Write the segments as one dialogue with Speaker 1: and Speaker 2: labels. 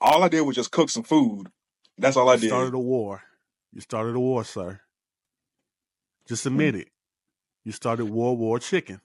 Speaker 1: All I did was just cook some food. That's all I
Speaker 2: You
Speaker 1: did.
Speaker 2: started a war. You started a war, sir. Just admit it. You started World War Chicken.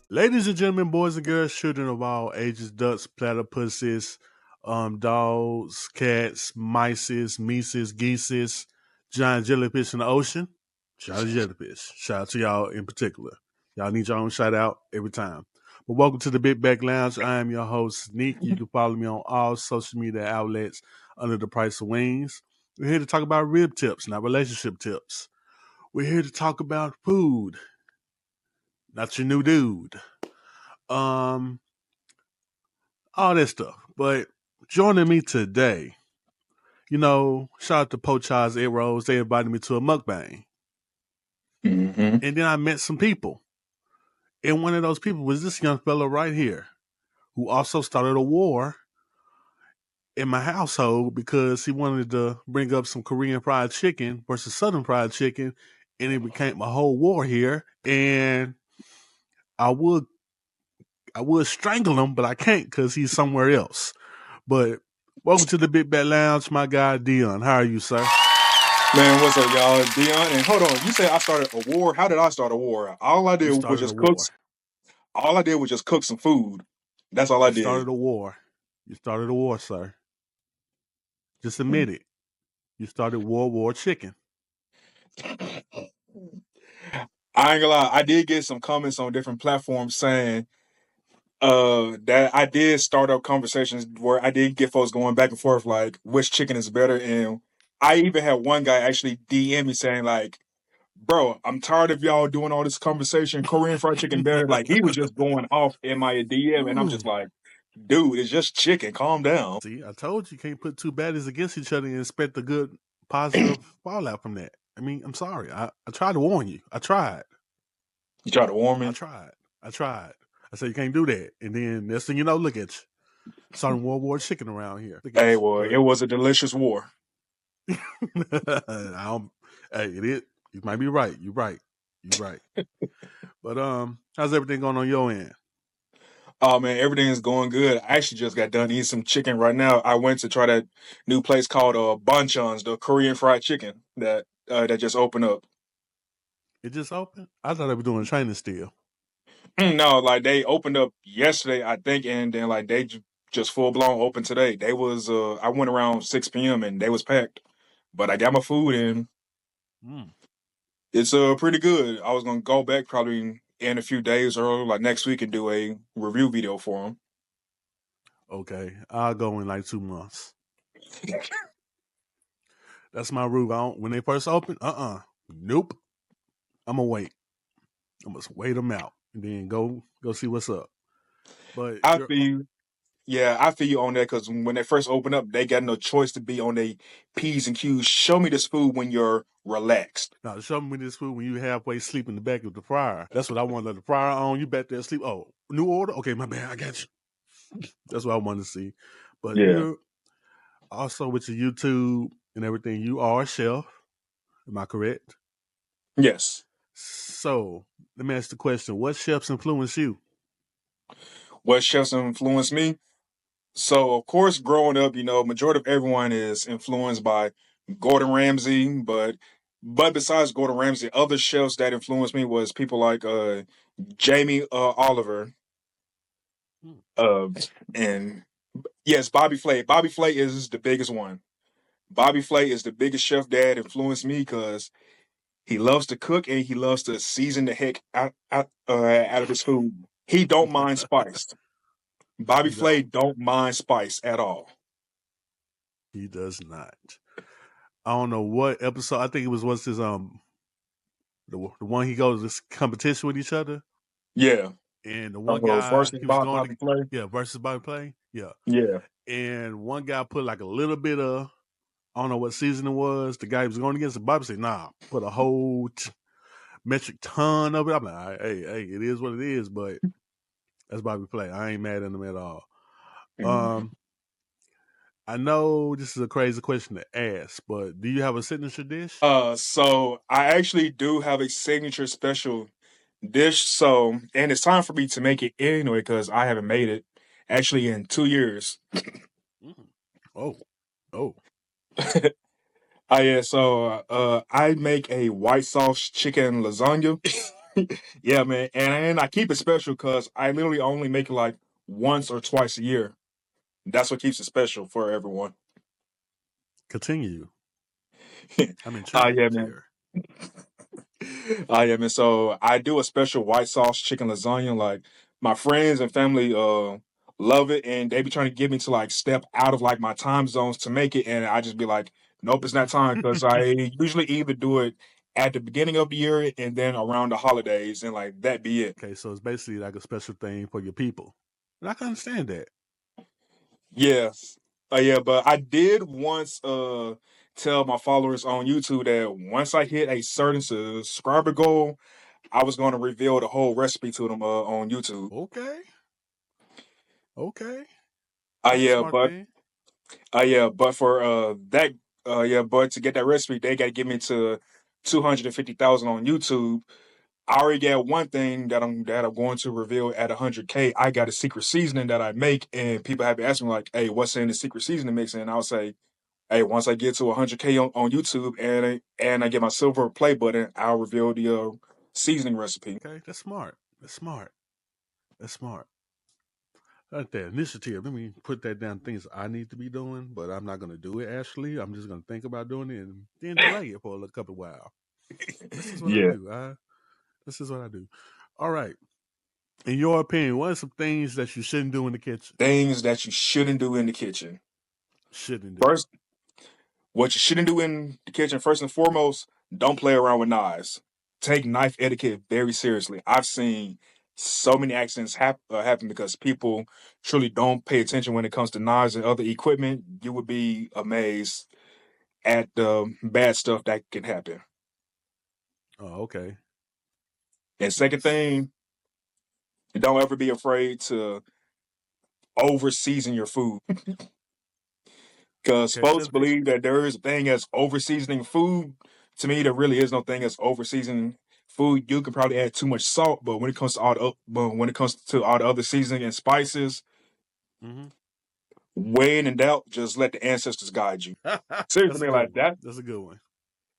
Speaker 2: Ladies and gentlemen, boys and girls, children of all ages, ducks, platypuses, dogs, cats, mices, mices, geeses, giant jellyfish in the ocean. Shout out to jellyfish. Shout out to y'all in particular. Y'all need your own shout out every time. But welcome to the Big Back Lounge. I am your host, Neek. You can follow me on all social media outlets under the price of wings. We're here to talk about rib tips, not relationship tips. We're here to talk about food, not your new dude. Um, all that stuff. But joining me today, shout out to Pochaz Egg Rolls. They invited me to a mukbang.
Speaker 1: Mm-hmm.
Speaker 2: And then I met some people. And one of those people was this young fella right here who also started a war in my household because he wanted to bring up some Korean fried chicken versus Southern fried chicken. And it became a whole war here. And I would strangle him, but I can't because he's somewhere else. But welcome to the Big Bad Lounge, my guy Deon. How are you, sir?
Speaker 1: Man, what's up, y'all? Deon, and hold on. You said I started a war. How did I start a war? All I
Speaker 2: You
Speaker 1: did was
Speaker 2: started a
Speaker 1: just cook.
Speaker 2: war.
Speaker 1: All I did was just cook some food. That's all I
Speaker 2: You
Speaker 1: did.
Speaker 2: started a war. You started a war, sir. Just admit it. You started World War Chicken.
Speaker 1: I ain't gonna lie. I did get some comments on different platforms saying that I did start up conversations where I did get folks going back and forth like which chicken is better, and I even had one guy actually DM me saying like, "Bro, I'm tired of y'all doing all this conversation. Korean fried chicken better." Like he was just going off in my DM, and I'm just like, "Dude, it's just chicken. Calm down."
Speaker 2: See, I told you can't put two baddies against each other and expect a good positive fallout from that. I mean, I'm sorry. I tried to warn you. I tried.
Speaker 1: You try to warn
Speaker 2: I
Speaker 1: me.
Speaker 2: tried. I tried. I said you can't do that. And then next thing you know, look at you. Starting World War Chicken around here. Look
Speaker 1: Hey,
Speaker 2: at you.
Speaker 1: well, it
Speaker 2: But
Speaker 1: was a delicious war.
Speaker 2: I don't, hey, it is. You might be right. You're right. You're right. But how's everything going on your end?
Speaker 1: Oh man, everything is going good. I actually just got done eating some chicken right now. I went to try that new place called Bonchon's, the Korean fried chicken that just opened up.
Speaker 2: It just opened? I thought they were doing training still.
Speaker 1: No, like they opened up yesterday, I think, and then like just full blown open today. They was I went around 6 p.m. and they was packed, but I got my food and
Speaker 2: Mm,
Speaker 1: it's pretty good. I was gonna go back probably in a few days or like next week and do a review video for them.
Speaker 2: okay, I'll go in like 2 months. That's my rule. When they first open, nope. I'm gonna wait. I'm gonna wait them out and then go see what's up. But
Speaker 1: I
Speaker 2: you're
Speaker 1: feel Yeah, I feel you on that because when they first open up, they got no choice to be on their P's and Q's. Show me this food when you're relaxed.
Speaker 2: now show me this food when you halfway sleep in the back of the fryer. That's what I want to let the fryer on. You back there asleep. Oh, new order? Okay, my bad. I got you. That's what I want to see. But
Speaker 1: Yeah.
Speaker 2: you're also with your YouTube and everything. You are a chef. Am I correct?
Speaker 1: Yes.
Speaker 2: So let me ask the question: what chefs influence you?
Speaker 1: What chefs influenced me? So, of course, growing up, majority of everyone is influenced by Gordon Ramsay, but besides Gordon Ramsay, other chefs that influenced me was people like Jamie Oliver,
Speaker 2: Hmm.
Speaker 1: uh, and yes, Bobby Flay. Bobby Flay is the biggest one. Bobby Flay is the biggest chef that influenced me because he loves to cook and he loves to season the heck out of his food. He don't mind spice. Bobby
Speaker 2: He
Speaker 1: Flay
Speaker 2: don't.
Speaker 1: don't mind spice at all.
Speaker 2: He does not. I don't know what episode. I think it was what's his the one he goes this competition with each other,
Speaker 1: Yeah.
Speaker 2: and the one guy
Speaker 1: Versus
Speaker 2: he was going to
Speaker 1: Bobby Flay.
Speaker 2: yeah versus Bobby Play yeah,
Speaker 1: Yeah.
Speaker 2: and one guy put like a little bit of I don't know what season it was. The guy he was going against, the Bobby said, "Nah, put a whole metric ton of it." I'm like, all right, hey, it is what it is, but that's Bobby play. I ain't mad at him at all.
Speaker 1: Mhm.
Speaker 2: Um, I know this is a crazy question to ask, but do you have a signature dish?
Speaker 1: So I actually do have a signature special dish. So, and it's time for me to make it anyway because I haven't made it actually in 2 years.
Speaker 2: Mm. Oh, oh,
Speaker 1: Yeah, so I make a white sauce chicken lasagna. Yeah, man, and I keep it special because I literally only make it like once or twice a year. That's what keeps it special for everyone.
Speaker 2: continue. I'm
Speaker 1: Yeah,
Speaker 2: intrigued
Speaker 1: man.
Speaker 2: here.
Speaker 1: Yeah, man. So I do a special white sauce chicken lasagna. Like my friends and family love it, and they be trying to get me to like step out of like my time zones to make it, and I just be like, nope, it's not time because I usually either do it at the beginning of the year and then around the holidays, and like that be it.
Speaker 2: Okay, so it's basically like a special thing for your people. And I can understand that.
Speaker 1: Yes. Yeah, but I did once tell my followers on YouTube that once I hit a certain subscriber goal, I was going to reveal the whole recipe to them on YouTube.
Speaker 2: Okay, okay.
Speaker 1: Uh
Speaker 2: That's a
Speaker 1: yeah,
Speaker 2: smart
Speaker 1: but
Speaker 2: thing.
Speaker 1: yeah, but for that yeah, but to get that recipe, they got to give me to 250,000 on YouTube. I already got one thing that I'm going to reveal at 100K. I got a secret seasoning that I make, and people have been asking me like, "Hey, what's in the secret seasoning mix?" And I'll say, "Hey, once I get to 100K on YouTube and I get my silver play button, I'll reveal the seasoning recipe."
Speaker 2: Okay, that's smart. That's smart. That's smart. Right there, initiative. Let me put that down. Things I need to be doing, but I'm not going to do it. Actually, I'm just going to think about doing it and then delay it for a couple of while. This is what I
Speaker 1: Yeah,
Speaker 2: do. This is what I do. All right. In your opinion, what are some things that you shouldn't do in the kitchen?
Speaker 1: things that you shouldn't do in the kitchen.
Speaker 2: Shouldn't do.
Speaker 1: First, what you shouldn't do in the kitchen, first and foremost, don't play around with knives. Take knife etiquette very seriously. I've seen so many accidents happen because people truly don't pay attention when it comes to knives and other equipment. You would be amazed at the bad stuff that can happen.
Speaker 2: Oh, okay.
Speaker 1: And second thing, don't ever be afraid to over season your food. Because
Speaker 2: Okay.
Speaker 1: folks believe that there is a thing as over seasoning food. To me, there really is no thing as over seasoning food. You can probably add too much salt, but when it comes to all the other seasoning and spices,
Speaker 2: Mm-hmm.
Speaker 1: when in doubt, just let the ancestors guide you. Seriously,
Speaker 2: That's a
Speaker 1: man,
Speaker 2: good
Speaker 1: like
Speaker 2: one.
Speaker 1: that.
Speaker 2: That's a good one.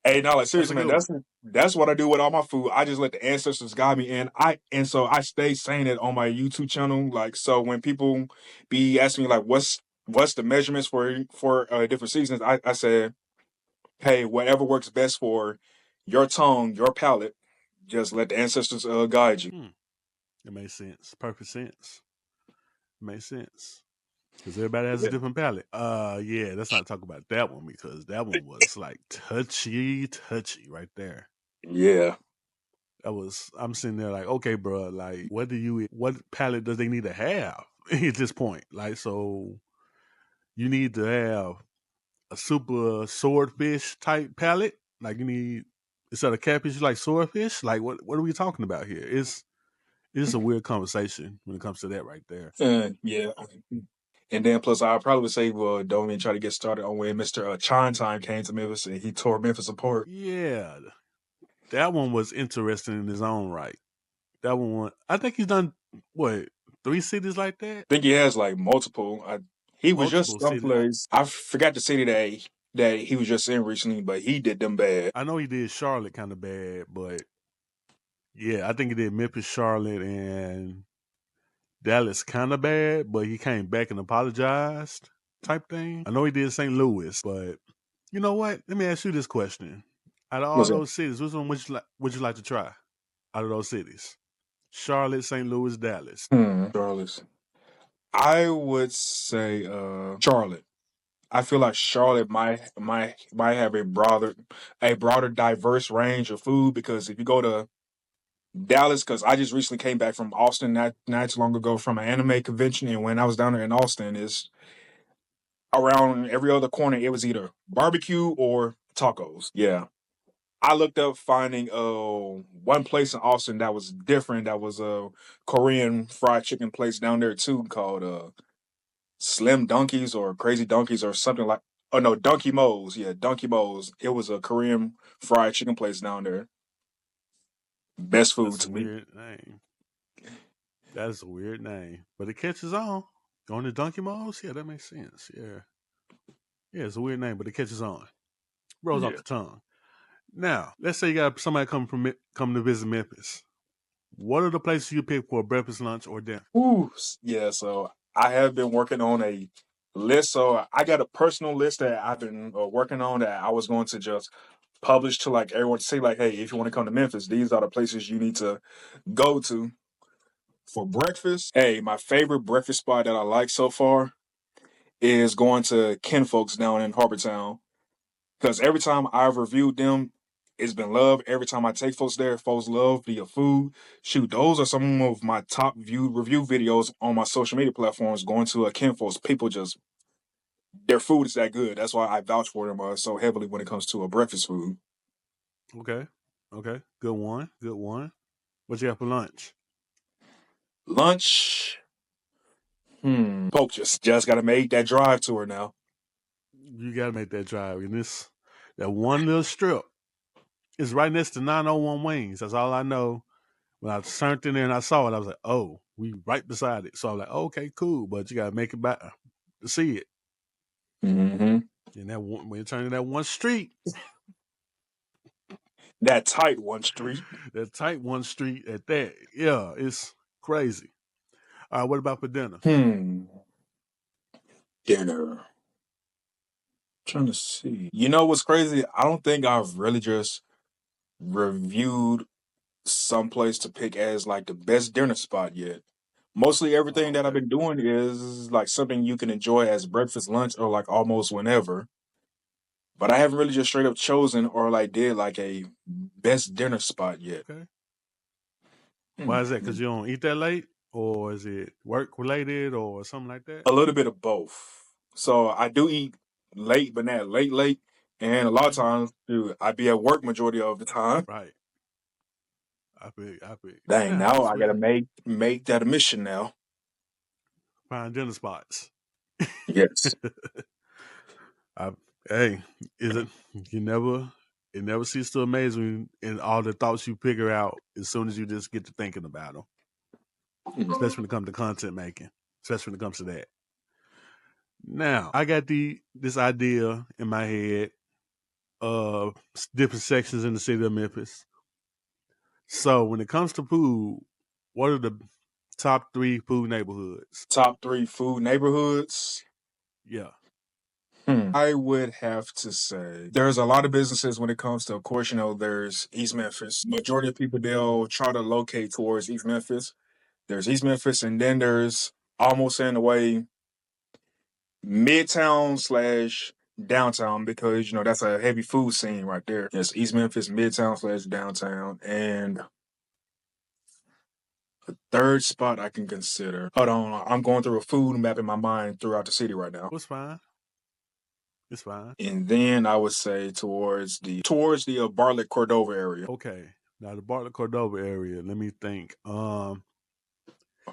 Speaker 1: Hey, no, like
Speaker 2: That's a
Speaker 1: seriously, man,
Speaker 2: good one.
Speaker 1: that's what I do with all my food. I just let the ancestors guide me, and so I stay saying it on my YouTube channel. Like, so when people be asking me like, what's the measurements for different seasons, I said, hey, whatever works best for your tongue, your palate, just let the ancestors guide you.
Speaker 2: Hmm. It makes sense. Perfect sense. It makes sense. Because everybody has a
Speaker 1: Yeah.
Speaker 2: different palate. Yeah, let's not talk about that one because that one was like touchy right there.
Speaker 1: Yeah.
Speaker 2: That was I'm sitting there like, okay, bro, like what do you what palate does they need to have at this point? Like, so you need to have a super swordfish type palate. Like you need instead of catfish, you like swordfish. Like what are we talking about here? It's a weird conversation when it comes to that right there.
Speaker 1: Yeah. And then plus, I probably would say, well, don't even try to get started on when Mr. Chime Time came to Memphis and he tore Memphis apart.
Speaker 2: Yeah, that one was interesting in his own right. That one, I think he's done what 3 cities like that,
Speaker 1: I think he has like multiple. He was just
Speaker 2: multiple cities.
Speaker 1: someplace. I forgot the city that he was just in recently, but he did them bad.
Speaker 2: I know he did Charlotte kind of bad, but yeah, I think he did Memphis, Charlotte, and Dallas kind of bad. But he came back and apologized, type thing. I know he did St. Louis, but you know what? Let me ask you this question: out of all
Speaker 1: Was it?
Speaker 2: those cities, which one would you like to try? Out of those cities, Charlotte, St. Louis, Dallas.
Speaker 1: Charlotte. I would say Charlotte. I feel like Charlotte might have a broader diverse range of food because if you go to Dallas, because I just recently came back from Austin not too long ago from an anime convention, and when I was down there in Austin, is around every other corner, it was either barbecue or tacos. Yeah. I looked up finding one place in Austin that was different. That was a Korean fried chicken place down there too, called Slim Donkeys or Crazy Donkeys or something like. Oh no, Donkey Mo's. Yeah, Donkey Mo's. It was a Korean fried chicken place down there. Best food
Speaker 2: That's a
Speaker 1: to me.
Speaker 2: weird name. That is a weird name, but it catches on. Going to Donkey Malls? Yeah, that makes sense. Yeah. Yeah, it's a weird name, but it catches on. Rolls off
Speaker 1: Yeah.
Speaker 2: the tongue. Now, let's say you got somebody come to visit Memphis. What are the places you pick for breakfast, lunch, or dinner?
Speaker 1: Ooh, yeah. So I have been working on a list. So I got a personal list that I've been working on that I was going to just publish to like everyone to say like, hey, if you want to come to Memphis, these are the places you need to go to for breakfast. Hey, my favorite breakfast spot that I like so far is going to Kinfolks down in Harbortown because every time I've reviewed them, it's been love. Every time I take folks there, folks love the food. Shoot, those are some of my top viewed review videos on my social media platforms. Going to Kinfolks, people just their food is that good. That's why I vouch for them so heavily when it comes to a breakfast food.
Speaker 2: Okay. Okay. Good one. Good one. What you got for lunch?
Speaker 1: Lunch, poke just got to make that drive to her now.
Speaker 2: You got to make that drive. And this, that one little strip is right next to 901 Wings. That's all I know. When I turned in there and I saw it, I was like, oh, we right beside it. So I was like, okay, cool. But you got to make it back to see it.
Speaker 1: Mm-hmm.
Speaker 2: And that one, when you turn in that one street,
Speaker 1: That tight one street.
Speaker 2: that tight one street at that, yeah, it's crazy. All right, what about for dinner?
Speaker 1: Dinner. Trying to see. You know what's crazy? I don't think I've really just reviewed some place to pick as like the best dinner spot yet. Mostly everything
Speaker 2: Oh,
Speaker 1: that I've
Speaker 2: okay.
Speaker 1: been doing is like something you can enjoy as breakfast, lunch, or like almost whenever. But I haven't really just straight up chosen or like did like a best dinner spot yet.
Speaker 2: Okay. Why is that?
Speaker 1: Hmm.
Speaker 2: Because you don't eat that late? Or is it work related or something like that?
Speaker 1: A little bit of both. So I do eat late, but not late, late. And a lot of
Speaker 2: Hmm.
Speaker 1: times, dude, I be at work majority of the time.
Speaker 2: Right. I pick.
Speaker 1: Dang,
Speaker 2: Now,
Speaker 1: now
Speaker 2: that's
Speaker 1: I gotta
Speaker 2: weird.
Speaker 1: make that a mission now.
Speaker 2: Find dinner spots.
Speaker 1: Yes.
Speaker 2: I, hey, is it? You never. It never ceases to amaze me in all the thoughts you figure out as soon as you just get to thinking about them.
Speaker 1: Hmm.
Speaker 2: Especially when it comes to content making. Especially when it comes to that. Now, I got this idea in my head of different sections in the city of Memphis. So when it comes to food, what are the top three food neighborhoods?
Speaker 1: Top three food neighborhoods.
Speaker 2: Yeah.
Speaker 1: I would have to say there's a lot of businesses when it comes to, of course, there's East Memphis. Majority of people they'll try to locate towards East Memphis. There's East Memphis, and then there's almost in a way Midtown slash downtown because that's a heavy food scene right there. Yes, East Memphis, Midtown slash downtown, and third spot I can consider. Hold on, I'm going through a food map in my mind throughout the city right now.
Speaker 2: What's fine? It's fine.
Speaker 1: And then I would say towards the Bartlett Cordova area.
Speaker 2: Okay. Now the Bartlett Cordova area, let me think. You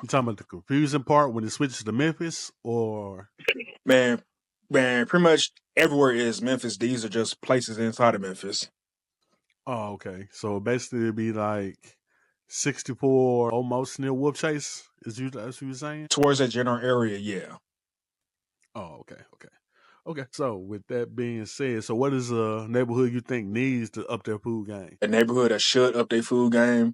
Speaker 2: talking about the confusing part when it switches to Memphis or
Speaker 1: Man, man, pretty much everywhere is Memphis. These are just places inside of Memphis.
Speaker 2: oh okay. So basically it'd be like 64 almost near Wolf Chase, is you that's what you're saying?
Speaker 1: Towards that general area, yeah.
Speaker 2: Oh, okay, okay. Okay. So with that being said, so what is a neighborhood you think needs to up their food game?
Speaker 1: A neighborhood that should up their food game.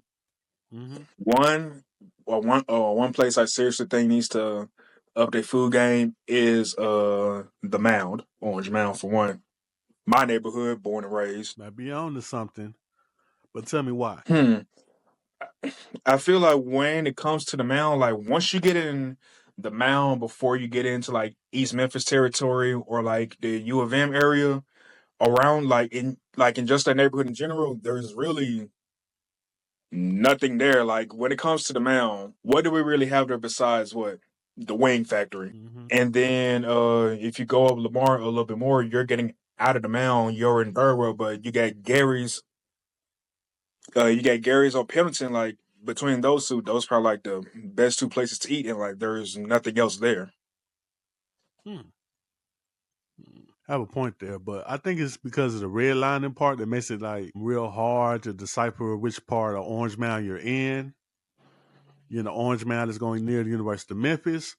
Speaker 2: Mm-hmm.
Speaker 1: One place I seriously think needs to up their food game is the Mound, Orange Mound for one. My neighborhood, born and raised.
Speaker 2: Might be on to something, but tell me why.
Speaker 1: Hmm. I feel like when it comes to the Mound, like once you get in the Mound before you get into like East Memphis territory or like the U of M area, around like in just that neighborhood in general, there's really nothing there. Like when it comes to the Mound, what do we really have there besides what? the wing factory.
Speaker 2: Mm-hmm.
Speaker 1: And then if you go up Lamar a little bit more, you're getting out of the mound. You're in Burwell, but you got Gary's or Pendleton. Like between those two, those are like the best two places to eat, and like there's nothing else there.
Speaker 2: Hmm. I have a point there, but I think it's because of the redlining part that makes it like real hard to decipher which part of Orange Mound you're in. You're in the Orange Mound that's going near the University of Memphis,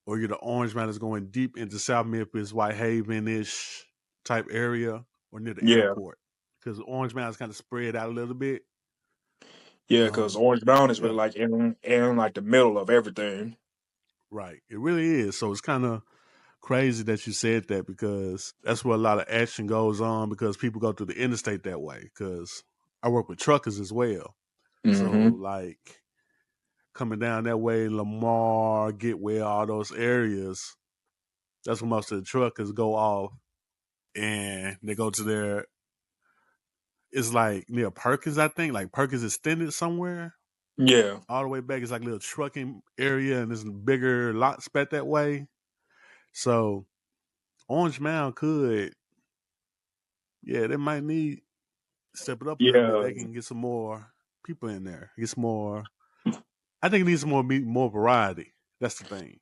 Speaker 2: or you're the Orange Mound that's going deep into South Memphis, Whitehaven ish type area, or near the
Speaker 1: Yeah,
Speaker 2: airport. Because Orange Mound is kind of spread out a little bit.
Speaker 1: yeah, because
Speaker 2: Um,
Speaker 1: Orange Mountain is really
Speaker 2: yeah,
Speaker 1: like in like the middle of everything.
Speaker 2: right. It really is. So it's kind of crazy that you said that because that's where a lot of action goes on because people go through the interstate that way. Because I work with truckers as well. So
Speaker 1: Hmm.
Speaker 2: like coming down that way, Lamar, Getwell, all those areas, that's where most of the truckers go off and they go to their it's like near Perkins, I think. Like Perkins extended somewhere.
Speaker 1: Yeah,
Speaker 2: All the way back. It's like a little trucking area and there's bigger lot spat that way. So Orange Mound could, yeah, they might need step it up a little bit.
Speaker 1: yeah,
Speaker 2: They can get some more people in there. Get some more. I think it needs some more meat, more variety. That's the thing.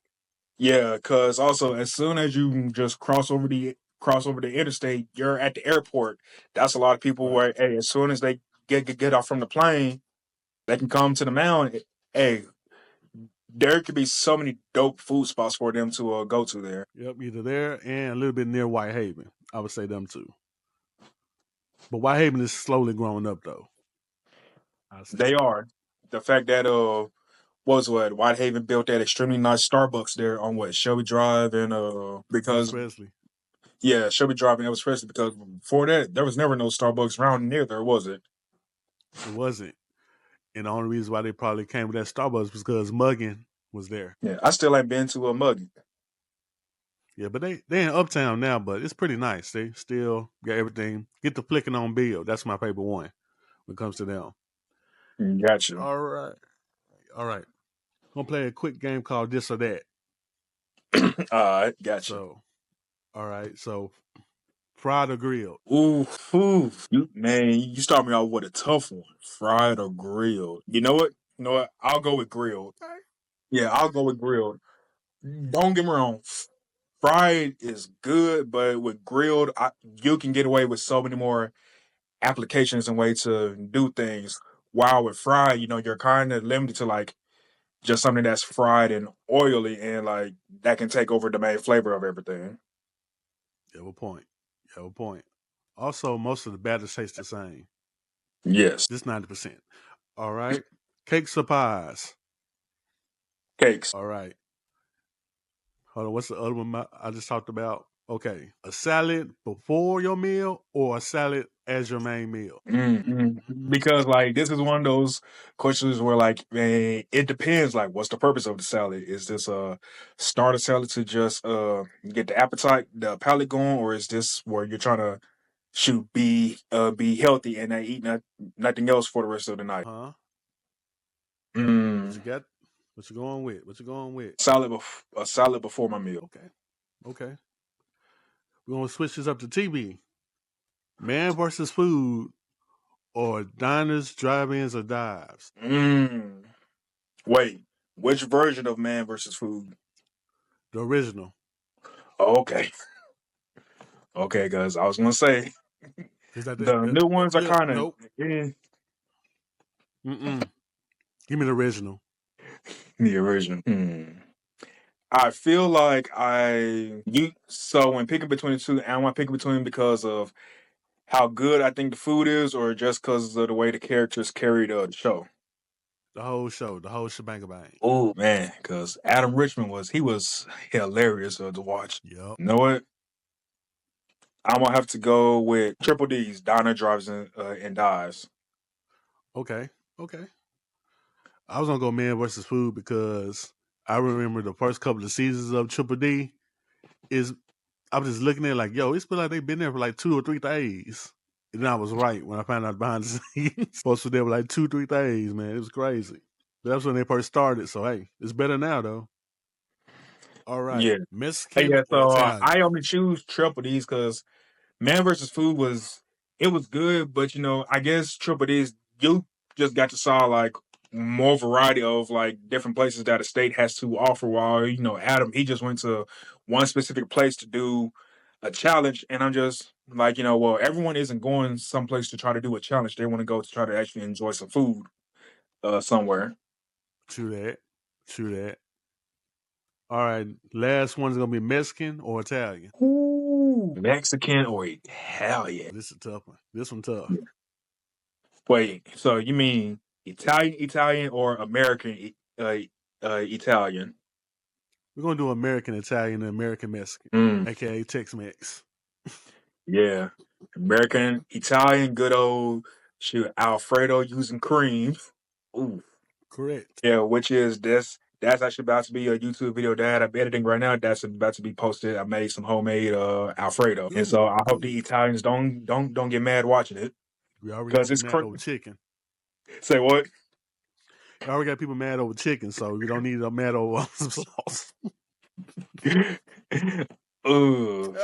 Speaker 1: yeah. Because also, as soon as you just cross over the interstate, you're at the airport. That's a lot of people
Speaker 2: Right.
Speaker 1: where, hey, as soon as they get off from the plane, they can come to the mound. Hey, there could be so many dope food spots for them to go to there.
Speaker 2: Yep. Either there and a little bit near Whitehaven. I would say them too. But Whitehaven is slowly growing up though. I say.
Speaker 1: They are the fact that what Whitehaven built that extremely nice Starbucks there on what Shelby Drive and
Speaker 2: Elvis
Speaker 1: because
Speaker 2: Presley.
Speaker 1: yeah Shelby Drive and Elvis Presley because before that there was never no Starbucks around near there, was it?
Speaker 2: It wasn't. And the only reason why they probably came with that Starbucks was because Muggin was there.
Speaker 1: Yeah, I still ain't been to a Muggy.
Speaker 2: Yeah, but they in Uptown now, but it's pretty nice. They still got everything. Get the flicking on Bill. That's my favorite one when it comes to them.
Speaker 1: Gotcha.
Speaker 2: All right. All right. Gonna play a quick game called This or That.
Speaker 1: All right, gotcha.
Speaker 2: So, all right. So, fried or grilled?
Speaker 1: Ooh, man, you start me off with a tough one. Fried or grilled? You know what? You know what? I'll go with grilled.
Speaker 2: Okay.
Speaker 1: Yeah, I'll go with grilled. Don't get me wrong. Fried is good, but with grilled, you can get away with so many more applications and ways to do things. While with fried, you're kind of limited to like just something that's fried and oily, and like that can take over the main flavor of everything.
Speaker 2: You have a point. You have a point. Also, most of the batters taste the same.
Speaker 1: Yes,
Speaker 2: Just 90%. All right. Cakes or pies?
Speaker 1: cakes.
Speaker 2: All right. Hold on. What's the other one I just talked about? Okay. A salad before your meal or a salad as your main meal?
Speaker 1: Because like this is one of those questions where like man, it depends. Like, what's the purpose of the salad? Is this a starter salad to just get the appetite, the palate going, or is this where you're trying to should be healthy and not eat nothing else for the rest of the night?
Speaker 2: Huh? What
Speaker 1: Mm,
Speaker 2: you got? What you going with? What you going with?
Speaker 1: a salad before my meal.
Speaker 2: Okay. Okay. We're going to switch this up to TV. Man versus food or diners, drive-ins, or dives?
Speaker 1: Mm. Wait, which version of man versus food?
Speaker 2: The original.
Speaker 1: Okay, okay, guys. I was gonna say
Speaker 2: Is that
Speaker 1: the new ones are kind of
Speaker 2: nope. Mm-mm. Give me the original.
Speaker 1: the original. I feel like so when picking between the two, am I picking between because of how good I think the food is, or just because of the way the characters carried the show?
Speaker 2: The whole show. The whole shebang bang.
Speaker 1: Oh man, because Adam Richmond was hilarious to watch.
Speaker 2: Yep.
Speaker 1: You know what? I'm gonna have to go with Triple D's Diner Drives and Dives.
Speaker 2: Okay. Okay. I was gonna go man versus food because I remember the first couple of seasons of Triple D is I was just looking at it like, yo, it's been like they've been there for like 2 or 3 days. And then I was right when I found out behind the scenes. Folks were there for like 2, 3 days, man. It was crazy. But that's when they first started. So hey, it's better now though. All right,
Speaker 1: Yeah. Hey,
Speaker 2: Mexican
Speaker 1: yeah,
Speaker 2: or
Speaker 1: so
Speaker 2: Italian?
Speaker 1: I only choose Triple D's because Man versus Food was it was good, but I guess Triple D's you just got to saw like more variety of like different places that a state has to offer. While Adam, he just went to one specific place to do a challenge, and I'm just like well, everyone isn't going someplace to try to do a challenge. They want to go to try to actually enjoy some food somewhere.
Speaker 2: True that. True that. All right, last one's gonna be Mexican or Italian.
Speaker 1: Ooh, Mexican or Italian?
Speaker 2: This is a tough one. This one tough.
Speaker 1: Wait, so you mean Italian or American Italian?
Speaker 2: We're gonna do American Italian and American Mexican,
Speaker 1: Mm,
Speaker 2: aka Tex Mex.
Speaker 1: yeah, American Italian, good old shoot Alfredo using cream. Ooh,
Speaker 2: Correct.
Speaker 1: yeah, which is this. That's actually about to be a YouTube video that I'm editing right now. That's about to be posted. I made some homemade Alfredo, and so I hope the
Speaker 2: Ooh.
Speaker 1: Italians don't get mad watching it
Speaker 2: We already got
Speaker 1: because
Speaker 2: people
Speaker 1: it's
Speaker 2: mad over chicken.
Speaker 1: say what?
Speaker 2: We already got people mad over chicken, so we don't need them mad over some sauce.
Speaker 1: Ooh,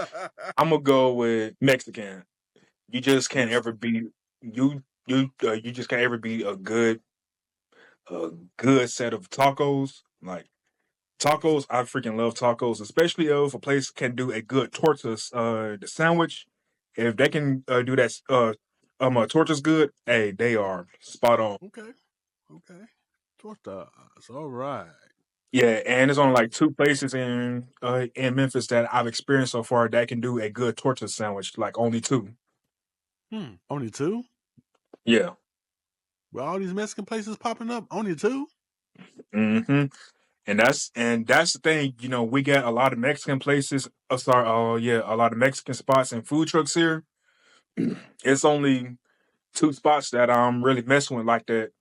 Speaker 1: I'm gonna go with Mexican. You just can't ever
Speaker 2: Mexican.
Speaker 1: be you just can't ever be a good set of tacos. Like tacos, I freaking love tacos, especially if a place can do a good tortas the sandwich. If they can do that tortas good, hey, they are spot on.
Speaker 2: Okay. Okay. Tortas. All right.
Speaker 1: Yeah, and there's only like two places in Memphis that I've experienced so far that can do a good tortas sandwich. Like only two.
Speaker 2: Only two?
Speaker 1: Yeah.
Speaker 2: With all these Mexican places popping up, only two?
Speaker 1: hmm And that's the thing, we got a lot of Mexican places. Sorry, oh yeah, a lot of Mexican spots and food trucks here. It's only two spots that I'm really messing with like that.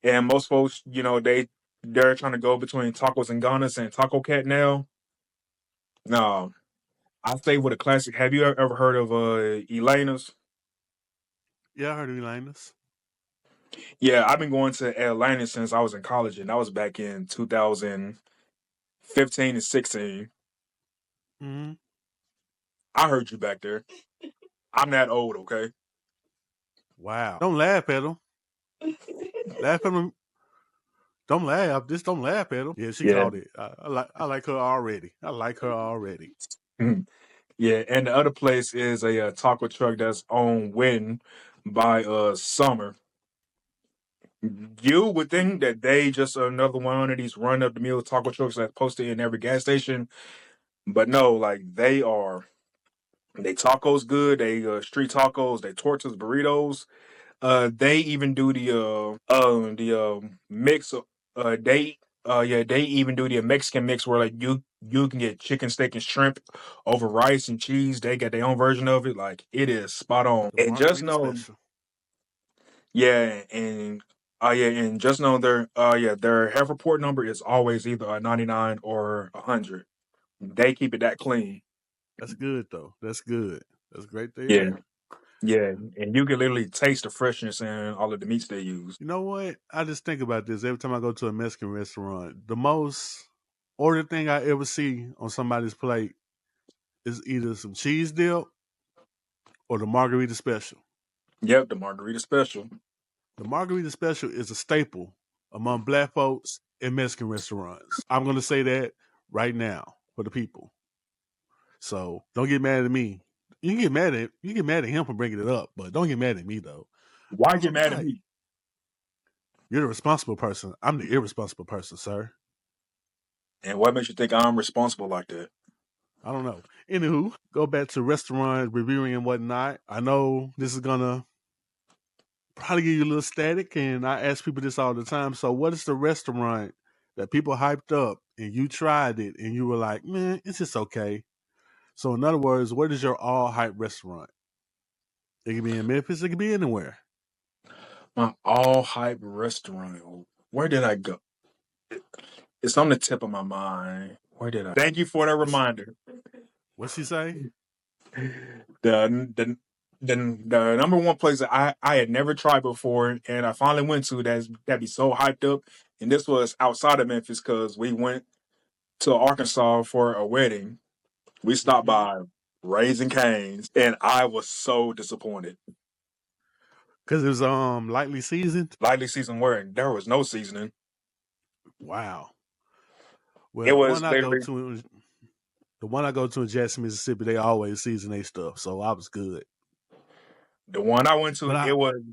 Speaker 1: And most folks, they're trying to go between tacos and ganas and Taco Cat now. No, I stay with a classic. Have you ever heard of Elena's?
Speaker 2: Yeah, I heard of Elanus.
Speaker 1: Yeah, I've been going to Atlanta since I was in college, and that was back in 2015 and 16.
Speaker 2: Mm-hmm.
Speaker 1: I heard you back there. I'm that old, okay?
Speaker 2: Wow. Don't laugh at him. Laugh at him. Don't laugh. Just don't laugh at him. Yeah, she
Speaker 1: Yeah.
Speaker 2: called it. I like her already. I like her already.
Speaker 1: Yeah, and the other place is a taco truck that's on Win by Summer. You would think that they just another one of these run of the mill taco trucks that's posted in every gas station, but no, like they tacos good, they street tacos, they tortas, burritos. They even do the mix of they even do the Mexican mix where like you can get chicken, steak, and shrimp over rice and cheese. They got their own version of it. Like it is spot on.
Speaker 2: The
Speaker 1: And just
Speaker 2: margarita
Speaker 1: know,
Speaker 2: special.
Speaker 1: and just know their heifer port number is always either a 99 or 100. They keep it that clean.
Speaker 2: That's good though. That's good. That's great to
Speaker 1: Yeah.
Speaker 2: hear.
Speaker 1: Yeah, and you can literally taste the freshness in all of the meats they use.
Speaker 2: You know what? I just think about this every time I go to a Mexican restaurant. The most ordered thing I ever see on somebody's plate is either some cheese dip or the margarita special.
Speaker 1: Yep, the margarita special.
Speaker 2: The margarita special is a staple among black folks in Mexican restaurants. I'm going to say that right now for the people. So don't get mad at me. You can get mad at him for bringing it up, but don't get mad at me though.
Speaker 1: Why
Speaker 2: Cause
Speaker 1: get
Speaker 2: I'm
Speaker 1: mad at
Speaker 2: like,
Speaker 1: me?
Speaker 2: you're the responsible person. I'm the irresponsible person, sir.
Speaker 1: And what makes you think I'm responsible like that?
Speaker 2: I don't know. Anywho, go back to restaurant reviewing and whatnot. I know this is gonna probably give you a little static, and I ask people this all the time. So, what is the restaurant that people hyped up and you tried it and you were like, man, it's just okay? So, in other words, what is your all hype restaurant? It could be in Memphis, it could be anywhere.
Speaker 1: My all hype restaurant. Where did I go? It's on the tip of my mind. Where did I? Thank you for that
Speaker 2: What's
Speaker 1: reminder.
Speaker 2: what's she say?
Speaker 1: The number one place that I had never tried before, and I finally went to that be so hyped up. And this was outside of Memphis because we went to Arkansas for a wedding. We stopped
Speaker 2: Mm-hmm.
Speaker 1: by Raising Cane's, and I was so disappointed.
Speaker 2: Because it was lightly seasoned.
Speaker 1: Lightly seasoned wedding. There was no seasoning.
Speaker 2: Wow.
Speaker 1: It
Speaker 2: Well,
Speaker 1: was literally
Speaker 2: the one I go to in Jackson, Mississippi, they always season their stuff, so I was good.
Speaker 1: the one I went
Speaker 2: But
Speaker 1: to.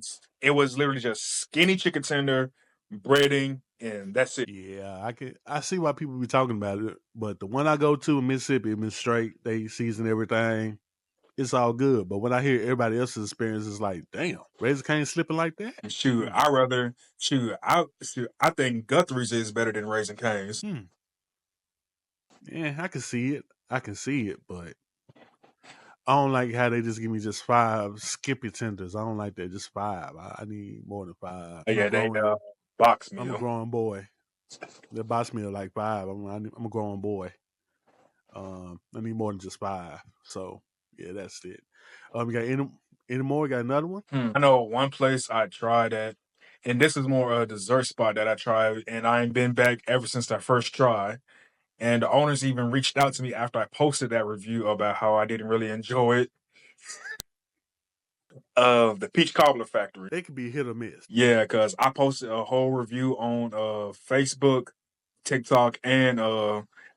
Speaker 1: It was literally just skinny chicken tender, breading, and that's it.
Speaker 2: yeah, I see why people be talking about it. But the one I go to in Mississippi, been straight. They season everything. It's all good. But when I hear everybody else's experience, it's like, damn, Razor Cane slipping like that.
Speaker 1: Shoot,
Speaker 2: Hmm.
Speaker 1: I rather shoot. I think Guthrie's is better than Raising Cane's.
Speaker 2: Hmm. Yeah, I can see it. I can see it, but I don't like how they just give me just five skippy tenders. I don't like that. Just five. I need more than five. I'm a
Speaker 1: Yeah, they
Speaker 2: growing.
Speaker 1: box
Speaker 2: I'm a
Speaker 1: meal.
Speaker 2: growing boy. The box me like five. I'm a growing boy. I need more than just five. So yeah, that's it. You got any more? You got another one?
Speaker 1: I know one place I tried at, and this is more a dessert spot that I tried, and I ain't been back ever since that first try. And the owners even reached out to me after I posted that review about how I didn't really enjoy it. The Peach Cobbler Factory.
Speaker 2: They could be hit or miss.
Speaker 1: Yeah, because I posted a whole review on Facebook, TikTok, and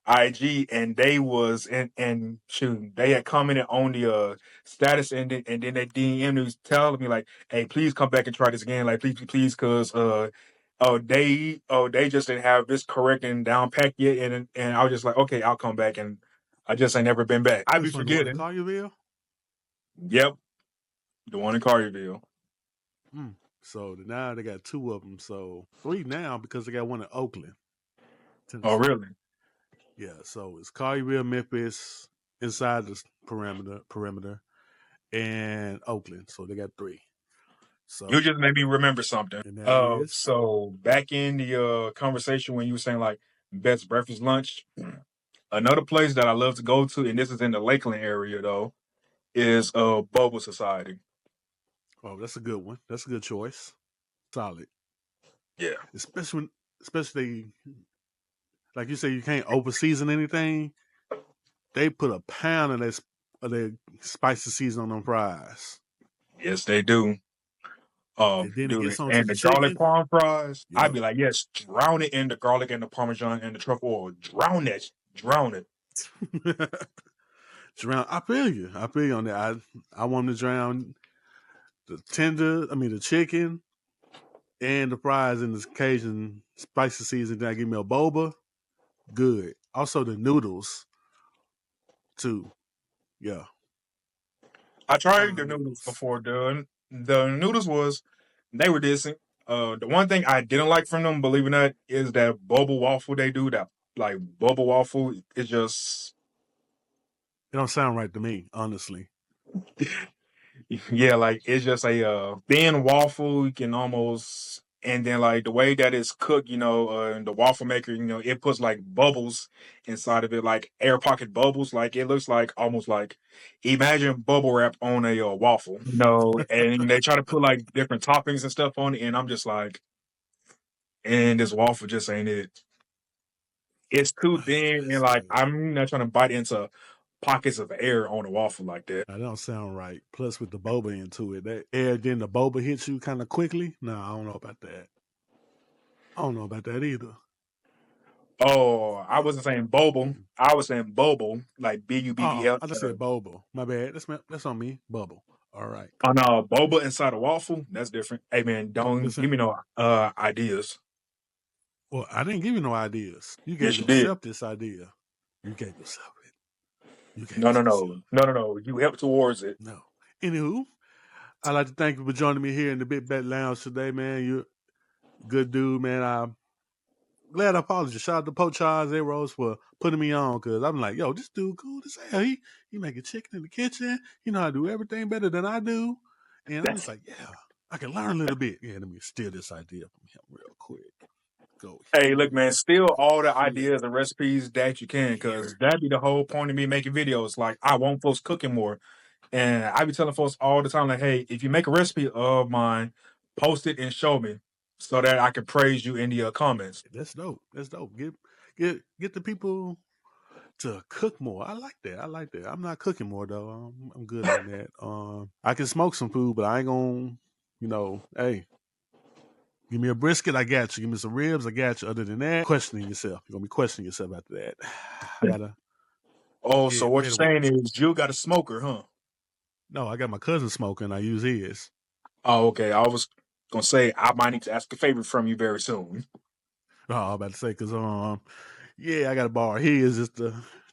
Speaker 1: IG, and they was and shoot, they had commented on the status, and then they DM me telling me like, hey, please come back and try this again, like please, because they just didn't have this correct and down packed yet, and I was just like, okay, I'll come back, and I just ain't never been back. I be
Speaker 2: Which one? The one in
Speaker 1: forgetting.
Speaker 2: Collierville?
Speaker 1: Yep, the one in Collierville.
Speaker 2: Mm. So now they got two of them. So three now because they got one in Oakland,
Speaker 1: Oh,
Speaker 2: Tennessee.
Speaker 1: really?
Speaker 2: Yeah. So it's Collierville, Memphis, inside the perimeter, and Oakland. So they got three.
Speaker 1: You
Speaker 2: So
Speaker 1: just made me remember something.
Speaker 2: and that is
Speaker 1: So back in the conversation when you were saying like best breakfast lunch, another place that I love to go to, and this is in the Lakeland area though, is Boba Society.
Speaker 2: that's a good one. That's a good choice. Solid.
Speaker 1: Yeah.
Speaker 2: Especially especially like you say you can't over season anything. They put a pound of their spicy season on them fries.
Speaker 1: Yes, they do.
Speaker 2: And then it
Speaker 1: Do it.
Speaker 2: gets onto
Speaker 1: And
Speaker 2: the
Speaker 1: the garlic
Speaker 2: chicken.
Speaker 1: parm fries, I'd
Speaker 2: Yep.
Speaker 1: be like, yes, drown it in the garlic and the parmesan and the truffle oil. Drown that. Drown it.
Speaker 2: Drown. I feel you. I feel you on that. I want to drown the chicken and the fries in this Cajun spicy season. Then I give me a boba. Good. Also the noodles too. Yeah.
Speaker 1: I tried
Speaker 2: The
Speaker 1: the noodles
Speaker 2: noodles.
Speaker 1: before done. The noodles was they were decent. The one thing I didn't like from them, believe it or not, is that boba waffle they do. That like boba waffle is just
Speaker 2: It don't sound right to me, honestly.
Speaker 1: yeah, like it's just a thin waffle. You can almost and then like the way that it's cooked, in the waffle maker, it puts like bubbles inside of it, like air pocket bubbles. Like it looks like almost like imagine bubble wrap on a waffle, and they try to put like different toppings and stuff on it, and I'm just like, and this waffle just ain't it. It's too thin, and
Speaker 2: That's
Speaker 1: like
Speaker 2: good.
Speaker 1: I'm not trying to bite into pockets of air on a waffle like that.
Speaker 2: That don't sound right. Plus with the boba into it, that air then the boba hits you kind of quickly. No, I don't know about that. I don't know about that either.
Speaker 1: Oh, I
Speaker 2: Yeah.
Speaker 1: wasn't saying bobble.
Speaker 2: Mm.
Speaker 1: I was saying bobo, like
Speaker 2: Oh,
Speaker 1: BUBBL.
Speaker 2: I just said boba. My bad. That's on me. Bubble. All right.
Speaker 1: Oh no, boba inside a waffle. That's different. Hey man, don't
Speaker 2: Listen.
Speaker 1: give me no ideas.
Speaker 2: Well, I didn't give you no ideas. You gave
Speaker 1: Yes, you did.
Speaker 2: yourself this idea. You gave yourself it. You gave
Speaker 1: No,
Speaker 2: it
Speaker 1: no,
Speaker 2: to
Speaker 1: no,
Speaker 2: yourself.
Speaker 1: no, no, no. You helped towards it.
Speaker 2: No. Anywho, I'd like to thank you for joining me here in the Big Back Lounge today, man. You're a good dude, man. I'm glad I followed you. Shout out to Poach Charles A. Rose for putting me on because I'm like, yo, this dude cool as hell. He making chicken in the kitchen. He know how to do everything better than I do. And I'm just
Speaker 1: That's
Speaker 2: like, yeah, I can learn a little bit. Yeah, let me steal this idea from him real quick. Go
Speaker 1: hey, look, man.
Speaker 2: here,
Speaker 1: Steal all the
Speaker 2: here,
Speaker 1: ideas and recipes that you can, because
Speaker 2: here.
Speaker 1: that'd be the whole point of me making videos. Like I want folks cooking more, and I be telling folks all the time, like, hey, if you make a recipe of mine, post it and show me so that I can praise you in the comments.
Speaker 2: That's dope. That's dope. get the people to cook more. I like that. I like that. I'm not cooking more though. I'm good on that. I can smoke some food, but I ain't gonna, hey, give me a brisket, I got you. Give me some ribs, I got you. Other than that, questioning yourself. You're gonna be questioning yourself after that. I gotta,
Speaker 1: Oh, so
Speaker 2: yeah,
Speaker 1: what
Speaker 2: we
Speaker 1: you're
Speaker 2: had to wait.
Speaker 1: saying is you got a smoker, huh?
Speaker 2: No, I got my cousin smoking. I use his.
Speaker 1: Oh, okay. I was gonna say I might need to ask a favor from you very soon.
Speaker 2: Oh, I'm about to say because yeah, I got to borrow his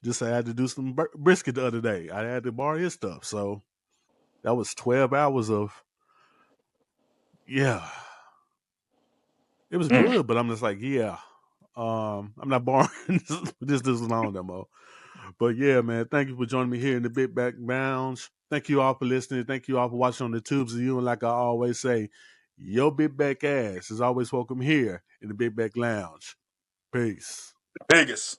Speaker 2: just I had to do some brisket the other day. I had to borrow his stuff, so that was 12 hours of yeah. It was
Speaker 1: Mm.
Speaker 2: good, but I'm just like yeah. I'm not borrowing this long no more. But yeah, man, thank you for joining me here in the Big Back Lounge. Thank you all for listening. Thank you all for watching on the tubes of you. And like I always say, your big back ass is always welcome here in the Big Back Lounge. Peace.
Speaker 1: Vegas.